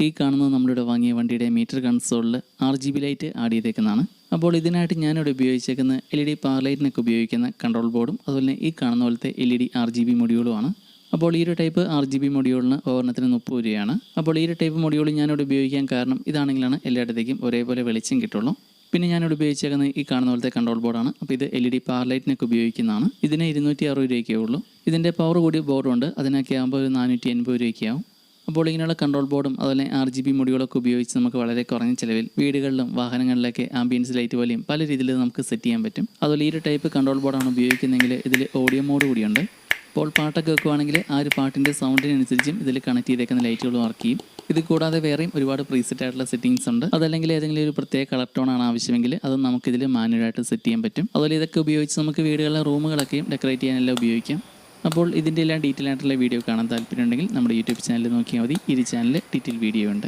ഈ കാണുന്നത് നമ്മളിവിടെ വാങ്ങിയ വണ്ടിയുടെ മീറ്റർ കൺസോളിൽ RGB ലൈറ്റ് ആഡ് ചെയ്തേക്കുന്നതാണ്. അപ്പോൾ ഇതിനായിട്ട് ഞാനിവിടെ ഉപയോഗിച്ചേക്കുന്ന LED പവർ ലൈറ്റിനൊക്കെ ഉപയോഗിക്കുന്ന കൺട്രോൾ ബോർഡും അതുപോലെ തന്നെ ഈ കാണുന്ന പോലത്തെ LED RGB മൊഡ്യൂളുമാണ്. അപ്പോൾ ഈ ഒരു ടൈപ്പ് RGB മൊഡ്യൂളിന് ഒരെണ്ണത്തിന് 30 രൂപയാണ്. അപ്പോൾ ഈ ഒരു ടൈപ്പ് മൊഡ്യൂൾ ഞാനിവിടെ ഉപയോഗിക്കാൻ കാരണം ഇതാണെങ്കിലാണ് എല്ലായിടത്തേക്കും ഒരേപോലെ വെളിച്ചം കിട്ടുള്ളൂ. പിന്നെ ഞാനിവിടെ ഉപയോഗിച്ചേക്കുന്നത് ഈ കാണുന്ന പോലത്തെ കൺട്രോൾ ബോർഡാണ്. അപ്പോൾ ഇത് LED പവർ ലൈറ്റിനൊക്കെ ഉപയോഗിക്കുന്നതാണ്. ഇതിന് 260 രൂപയ്ക്കേ ഉള്ളൂ. ഇതിൻ്റെ പവർ കൂടിയ ബോർഡുണ്ട്, അതിനൊക്കെ ആകുമ്പോൾ ഒരു 480 രൂപയ്ക്കാവും. അപ്പോൾ ഇങ്ങനെയുള്ള കൺട്രോൾ ബോർഡും അതുപോലെ RGB മൊഡ്യൂളൊക്കെ ഉപയോഗിച്ച് നമുക്ക് വളരെ കുറഞ്ഞ ചിലവിൽ വീടുകളിലും വാഹനങ്ങളിലൊക്കെ ആംബിയൻസ് ലൈറ്റ് പോലെയും പല രീതിയിൽ നമുക്ക് സെറ്റ് ചെയ്യാൻ പറ്റും. അതുപോലെ ഈ ഒരു ടൈപ്പ് കൺട്രോൾ ബോർഡാണ് ഉപയോഗിക്കുന്നതെങ്കിൽ ഇതിൽ ഓഡിയോ മോഡ് കൂടിയുണ്ട്. അപ്പോൾ പാട്ടൊക്കെ വെക്കുവാണെങ്കിൽ ആ ഒരു പാട്ടിൻ്റെ സൗണ്ടിനനുസരിച്ചും ഇതിൽ കണക്ട് ചെയ്തേക്കുന്ന ലൈറ്റുകൾ വർക്ക് ചെയ്യും. ഇത് കൂടാതെ വേറെയും ഒരുപാട് പ്രീസെറ്റ് ആയിട്ടുള്ള സെറ്റിംഗ്സ് ഉണ്ട്. അതല്ലെങ്കിൽ ഏതെങ്കിലും ഒരു പ്രത്യേക കളർ ടോൺ ആണ് ആവശ്യമെങ്കിൽ അത് നമുക്കിതിൽ മാനുവലായിട്ട് സെറ്റ് ചെയ്യാൻ പറ്റും. അതുപോലെ ഇതൊക്കെ ഉപയോഗിച്ച് നമുക്ക് വീടുകളിലെ റൂമുകളൊക്കെയും ഡെക്കറേറ്റ് ചെയ്യാനെല്ലാം ഉപയോഗിക്കാം. അപ്പോൾ ഇതിൻ്റെ എല്ലാം ഡീറ്റെയിൽ ആയിട്ടുള്ള വീഡിയോ കാണാൻ താല്പര്യമുണ്ടെങ്കിൽ നമ്മുടെ യൂട്യൂബ് ചാനൽ നോക്കിയാൽ മതി. ഈ ചാനലിൽ ഡീറ്റെയിൽ വീഡിയോ ഉണ്ട്.